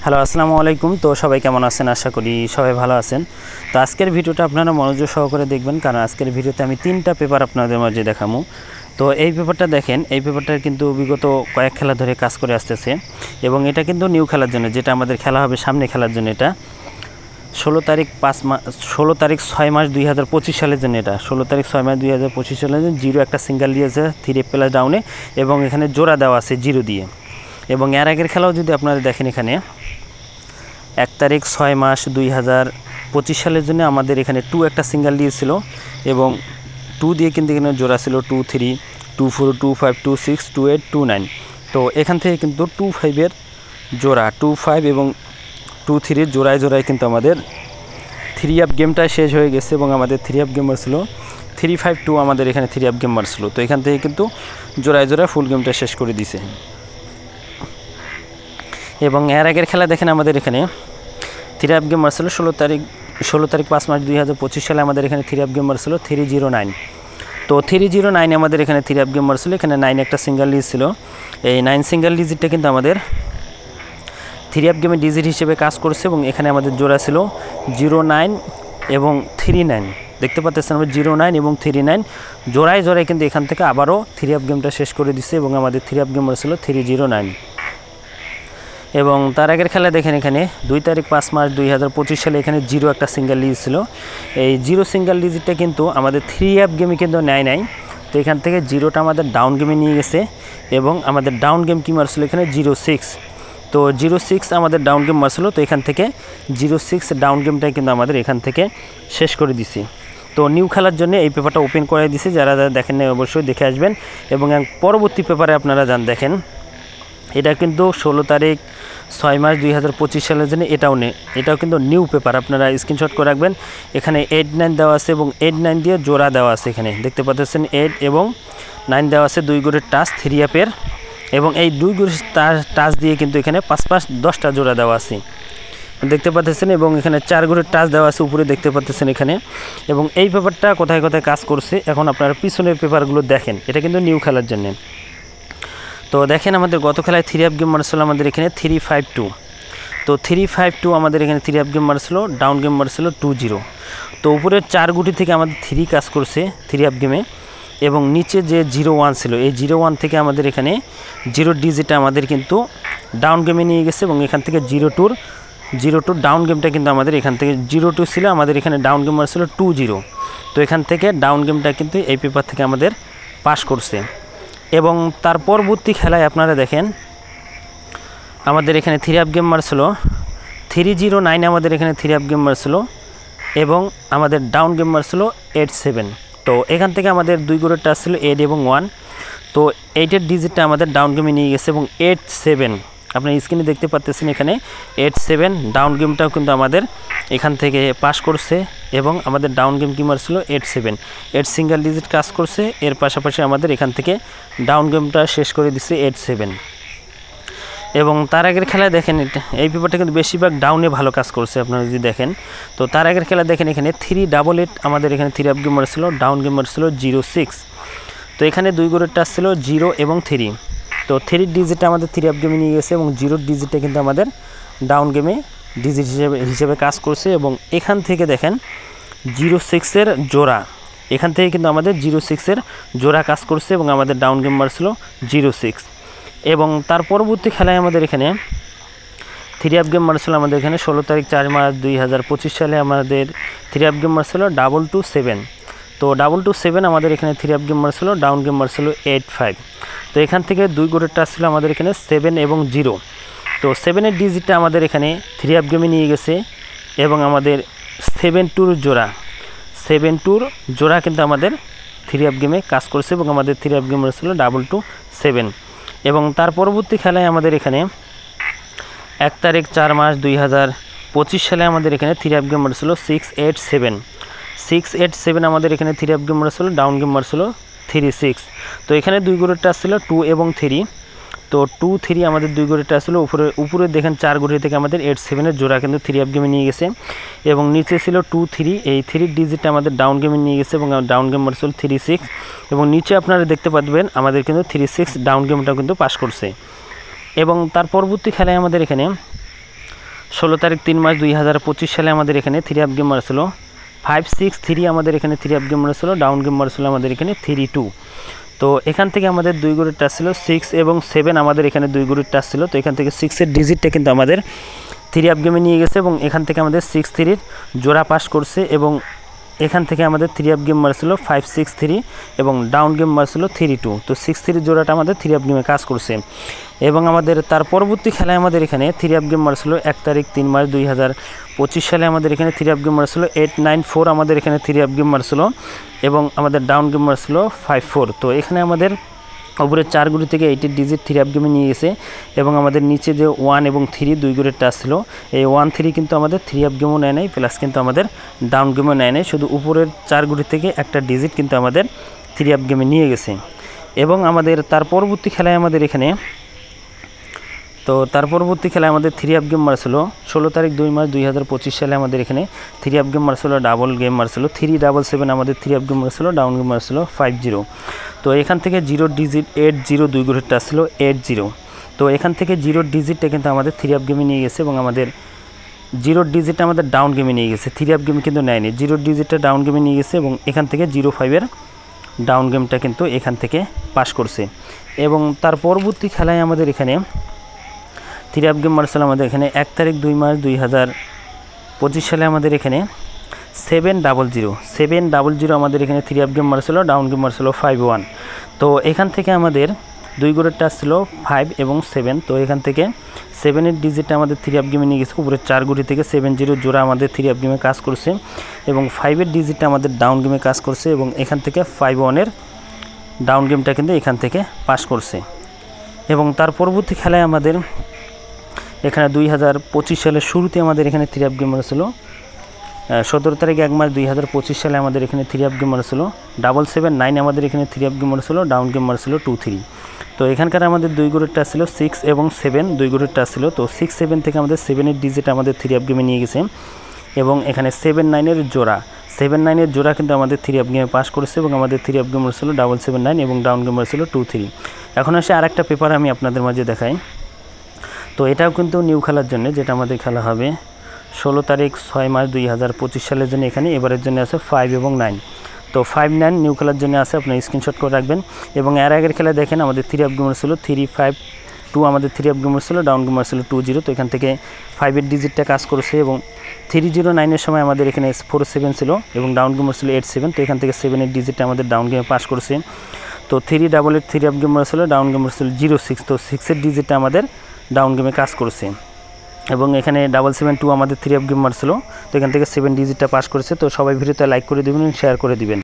Hello আসসালামু আলাইকুম। তো সবাই কেমন আছেন? আশা করি সবাই ভালো আছেন। তো আজকের ভিডিওটা আপনারা মনোযোগ সহকারে দেখবেন, কারণ আজকের ভিডিওতে আমি 3টা পেপার আপনাদের মাঝে দেখাবো। তো এই পেপারটা দেখেন, এই পেপারটা কিন্তু বিগত কয়েক খেলা ধরে কাজ করে আসতেছে এবং এটা কিন্তু নিউ খেলার জন্য, যেটা আমাদের খেলা হবে সামনে খেলার জন্য। এটা 16 তারিখ 6 মাস 2025 সালের জন্য। এটা 16 তারিখ 6 মাস 2025 সালের জন্য। জিরো একটা সিঙ্গেল দিয়েছে 3 প্লাস ডাউনে এবং এখানে জোড়া দেওয়া আছে জিরো দিয়ে। এবং এর আগের খেলাও যদি আপনারা দেখেন, এখানে 1 তারিখ 6 মাস 2025 সালের জন্য আমাদের এখানে 2 একটা সিঙ্গেল দিয়েছিল এবং 2 দিয়ে কিন্তু এখানে জোড়া ছিল 2 3 2 4 2 5 2 6 2 8 2 9। তো এখান থেকে কিন্তু 2 5 এর জোড়া 2 5 এবং 2 3 জোড়ায় জোড়ায় কিন্তু আমাদের 3 আপ গেমটা শেষ হয়ে গেছে এবং আমাদের 3 আপ গেমার ছিল 3 5 2, আমাদের এখানে 3 আপ গেমার ছিল। তো এখান থেকে কিন্তু জোড়ায় জোড়ায় ফুল গেমটা শেষ করে দিছে। এবং এর আগের খেলা দেখেন, আমাদের এখানে 3 আপ গেমার ছিল 16 তারিখ 5 মাস 2025 সালে আমাদের এখানে 3 আপ গেমার ছিল 309। তো 309 আমাদের এখানে 3 আপ গেমার ছিল। এখানে 9 একটা সিঙ্গেল ডিজিট ছিল। এই 9 সিঙ্গেল ডিজিটটা কিন্তু আমাদের 3 আপ গেমের ডিজিট হিসেবে কাজ করছে এবং এখানে আমাদের জোড়া ছিল 09 এবং 39। দেখতে পাচ্ছেন আমরা 09 এবং 39 জোড়ায় জোড়ায় কিন্তু এখান থেকে আবারও 3 আপ গেমটা শেষ করে দিচ্ছে এবং আমাদের 3 আপ গেমার ছিল 309। এবং তার আগের খেলা দেখেন, এখানে 2 তারিখ 5 মাস 2025 সালে এখানে জিরো একটা সিঙ্গেল ডিজিট ছিল। এই জিরো সিঙ্গেল ডিজিটটা কিন্তু আমাদের 3 আপ গেমে কিন্তু নেয় নাই। তো এখান থেকে জিরোটা আমাদের ডাউন গেমে নিয়ে গেছে এবং আমাদের ডাউন গেম কি মারছিল এখানে 06। তো 06 আমাদের ডাউন গেম মারছিল। তো এখান থেকে 06 ডাউন গেমটাই কিন্তু আমাদের এখান থেকে শেষ করে দিছি। তো নিউ খেলার জন্য এই পেপারটা ওপেন করে দিছি। যারা দেখেন না অবশ্যই দেখে আসবেন। এবং পরবর্তী পেপারে আপনারা দেখেন, এটা কিন্তু 16 তারিখ 6 মাস 2025 সালের জন্য। এটাও কিন্তু নিউ পেপার। আপনারা স্ক্রিনশট করে রাখবেন। এখানে 8 9 দেওয়া আছে এবং 8 9 দিয়ে জোড়া দেওয়া আছে। এখানে দেখতে পাচ্ছেন 8 এবং 9 দেওয়া আছে, 2 গড়ের টাচ 3 আপের এবং এই 2 গড়ের টাচ দিয়ে কিন্তু এখানে 5 10টা জোড়া দেওয়া আছে দেখতে পাচ্ছেন। এবং এখানে 4 গড়ের টাচ দেওয়া আছে উপরে দেখতে পাচ্ছেন এখানে। এবং এই পেপারটা কোথায় কোথায় কাজ করছে এখন আপনারা পিছনের পেপারগুলো দেখেন। এটা কিন্তু নিউ খেলার জন্য। তো দেখেন, আমাদের গত খেলায় 3 আপ গেম মারছিল আমাদের এখানে 352। তো 352 আমাদের এখানে 3 আপ গেম মারছিল, ডাউন গেম মারছিল 20। তো উপরের 4 গুটি থেকে আমাদের 3 কাজ করছে 3 আপ গেমে এবং নিচে যে 01 ছিল, এই 01 থেকে আমাদের এখানে 0 ডিজিটটা আমাদের কিন্তু ডাউন গেমে নিয়ে গেছে এবং এখান থেকে 02 ডাউন গেমটা কিন্তু আমাদের এখান থেকে 02 ছিল, আমাদের এখানে ডাউন গেম মারছিল 20। তো এখান থেকে ডাউন গেমটা কিন্তু এই পেপার থেকে আমাদের পাস করছে। এবং তার পরবর্তী খেলায় আপনারা দেখেন, আমাদের এখানে 3 আপ গেম মারছিল 309, আমাদের এখানে 3 আপ গেম মারছিল এবং আমাদের ডাউন গেম মারছিল 87। তো এখান থেকে আমাদের 2 গড়ের টাচ ছিল 8 এবং 1। তো 8-এর ডিজিটটা আমাদের ডাউন গেমে নিয়ে গেছে এবং 87 আপনার স্ক্রিনে দেখতে পাচ্ছেন এখানে 87 ডাউন গেমটাও কিন্তু আমাদের এখান থেকে পাস করছে এবং আমাদের ডাউন গেম কি মারছিল 87 8 সিঙ্গেল ডিজিট কাজ করছে। এর পাশাপাশি আমাদের এখান থেকে ডাউন গেমটা শেষ করে দিচ্ছে 87। এবং তার আগের খেলায় দেখেন, এই পেপারটা কিন্তু বেশিরভাগ ডাউনে ভালো কাজ করছে আপনারা যদি দেখেন। তো তার আগের খেলা দেখেন, এখানে 388 আমাদের এখানে 3 আপ গেম মারছিল, ডাউন গেম মারছিল 06। তো এখানে 2 গড়ের টাচ ছিল 0 এবং 3। তো 3 ডিজিটটা আমাদের 3 আপ গেমে নিয়ে গেছে এবং 0 ডিজিটটা কিন্তু আমাদের ডাউন গেমে ডিজিট হিসেবে কাজ করছে। এবং এখান থেকে দেখেন 06-এর জোড়া, এখান থেকে কিন্তু আমাদের 06-এর জোড়া কাজ করছে এবং আমাদের ডাউন গেম মারছিল 06। এবং তার পরবর্তী খেলায় আমাদের এখানে 3 আপ গেম মারছিল আমাদের এখানে 16 তারিখ 4 মাস 2025 সালে আমাদের 3 আপ গেম মারছিল 227। তো 227 আমাদের এখানে 3 আপ গেম মারছিল, ডাউন গেম মারছিল 85। তো এখান থেকে 2 গড়ের টাচ ছিল আমাদের এখানে 7 এবং 0। তো 7-এর ডিজিটটা আমাদের এখানে 3 আপ গেমে নিয়ে গেছে এবং আমাদের 72 জোড়া কিন্তু আমাদের 3 আপ গেমে কাজ করছে এবং আমাদের 3 আপ গেম মারছিল 227। এবং তার পরবর্তী খেলায় আমাদের এখানে 1 তারিখ 4 মাস 2025 সালে আমাদের এখানে 3 আপ গেম মারছিল 687 আমাদের এখানে 3 আপ গেম মারছিল, ডাউন গেম মারছিল 36। তো এখানে 2 গড়ের টাচ ছিল 2 এবং 3। তো 2 3 আমাদের 2 গড়ের টাচ ছিল। উপরে দেখেন 4 গড়ি থেকে আমাদের 87-এর জোড়া কিন্তু 3 আপ গেমে নিয়ে গেছে এবং নিচে ছিল 2 3, এই 3 ডিজিটটা আমাদের ডাউন গেমে নিয়ে গেছে এবং ডাউন গেম মারছিল 36। এবং নিচে আপনারা দেখতে পাবেন আমাদের কিন্তু 36 ডাউন গেমটা কিন্তু পাস করছে। এবং তার পরবর্তী খেলায় আমাদের এখানে 16 তারিখ 3 মাস 2025 সালে আমাদের এখানে 3 আপ গেম মারছিল 5-6-3 আমাদের এখানে 3 আপ গেম মারছিল, ডাউন গেম মারছিল আমাদের এখানে 3-2। তো এখান থেকে আমাদের 2 গড়ের টাচ ছিল 6 এবং 7 আমাদের এখানে 2 গড়ের টাচ ছিল। তো এখান থেকে 6-এর ডিজিটটা কিন্তু আমাদের 3 আপ গেমে নিয়ে গেছে এবং এখান থেকে আমাদের 6-3 জোড়া পাস করছে এবং এখান থেকে আমাদের 3 আপ গেম মারছিল 5-6-3 এবং ডাউন গেম মারছিল 3-2। তো 6-3 জোড়াটা আমাদের 3 আপ গেমে কাজ করছে এবং আমাদের তার পরবর্তী খেলায় আমাদের এখানে 3 আপ গেম মারছিল 1 তারিখ 3 মাস 2025 সালে আমাদের এখানে 3 আপ গেম মারছিল 8-9-4 আমাদের এখানে 3 আপ গেম মারছিল এবং আমাদের ডাউন গেম মারছিল 5-4। তো এখানে আমাদের উপরের 4 গুড়ি থেকে 8 ডিজিট 3 আপ গেমে নিয়ে গেছে এবং আমাদের নিচে যে 1 এবং 3 2 গুড়ের টাচ ছিল, এই 1-3 কিন্তু আমাদের 3 আপ গেমও নেয় নাই, প্লাস কিন্তু আমাদের ডাউন গেমও নেয় নাই, শুধু উপরের 4 গুড়ি থেকে একটা ডিজিট কিন্তু আমাদের 3 আপ গেমে নিয়ে গেছে। এবং আমাদের তার পরবর্তী খেলায় আমাদের এখানে তার পরবর্তী খেলায় আমাদের 3 আপ গেম মারছিল 16 তারিখ 2 মাস 2025 সালে আমাদের এখানে 3 আপ গেম মারছিল, ডাবল গেম মারছিল 3-7 আমাদের 3 আপ গেম মারছিল, ডাউন গেম মারছিল 5-0। তো এখান থেকে 0 ডিজিট 8-0 2 গড়ের টাচ ছিল 8-0। তো এখান থেকে 0 ডিজিটটা কিন্তু আমাদের 3 আপ গেমে নিয়ে গেছে এবং আমাদের 0 ডিজিটটা আমাদের ডাউন গেমে নিয়ে গেছে, 3 আপ গেমে কিন্তু নেয়নি, 0 ডিজিটটা ডাউন গেমে নিয়ে গেছে এবং এখান থেকে 0-5-এর ডাউন গেমটা কিন্তু এখান থেকে পাস করছে। এবং তার পরবর্তী খেলায় আমাদের এখানে 3 আপ গেম মারছিল আমাদের এখানে 1 তারিখ 2 মাস 2025 সালে আমাদের এখানে 7-0 আমাদের এখানে 3 আপ গেম মারছিল, ডাউন গেম মারছিল 5-1। তো এখান থেকে আমাদের 2 গড়ের টাচ ছিল 5 এবং 7। তো এখান থেকে 7-এর ডিজিটটা আমাদের 3 আপ গেমে নিয়ে গেছে, উপরে 4 গুড়ি থেকে 7-0 জোড়া আমাদের 3 আপ গেমে কাজ করছে এবং 5-এর ডিজিটটা আমাদের ডাউন গেমে কাজ করছে এবং এখান থেকে 5-1-এর ডাউন গেমটা কিন্তু এখান থেকে পাস করছে। এবং তার পরবর্তী খেলায় আমাদের এখানে 2025 সালের শুরুতে আমাদের এখানে 3 আপ গেম মারছিল 17 তারিখ 1 মাস 2025 সালে আমাদের এখানে 3 আপ গেম মারছিল 7-7-9 আমাদের এখানে 3 আপ গেম মারছিল, ডাউন গেম মারছিল 2-3। তো এখানকার আমাদের 2 গড়ের টাচ ছিল 6 এবং 7 2 গড়ের টাচ ছিল। তো 6-7 থেকে আমাদের 7-এর ডিজিট আমাদের 3 আপ গেমে নিয়ে গেছে এবং এখানে 7-9-এর জোড়া 7-9-এর জোড়া কিন্তু আমাদের 3 আপ গেমে পাস করেছে এবং আমাদের 3 আপ গেম মারছিল 7-7-9 এবং ডাউন গেম মারছিল 2-3। এখন আসে আরেকটা পেপার আমি আপনাদের মাঝে দেখাই। তো এটাও কিন্তু নিউ খেলার জন্য, যেটা আমাদের খেলা হবে 16 তারিখ 6 মাস 2025 সালের জন্য এখানে এবারের জন্য আছে 5 এবং 9। তো 5-9 নিউ খেলার জন্য আছে, আপনার স্ক্রিনশট করে রাখবেন। এবং এর আগের খেলা দেখেন আমাদের 3 আপ গেমার ছিল 3-5-2 আমাদের 3 আপ গেমার ছিল, ডাউন গেমার ছিল 2-0। তো এখান থেকে 5-এর ডিজিটটা কাজ করেছে এবং 3-0-9-এর সময় আমাদের এখানে 4-7 ছিল এবং ডাউন গেমার ছিল 8-7। তো এখান থেকে 7-এর ডিজিটটা আমাদের ডাউন গেমে পাস করছে। তো 3-8-8 3 আপ গেমার ছিল, ডাউন গেমার ছিল 0-6। তো 6-এর ডিজিটটা আমাদের ডাউন গেমে কাজ করছে এবং এখানে 7-7-2 আমাদের 3 আপ গেম মারছিল। তো এখান থেকে 7 ডিজিটটা পাস করেছে। তো সবাই ভিডিওতে লাইক করে দেবেন এবং শেয়ার করে দিবেন।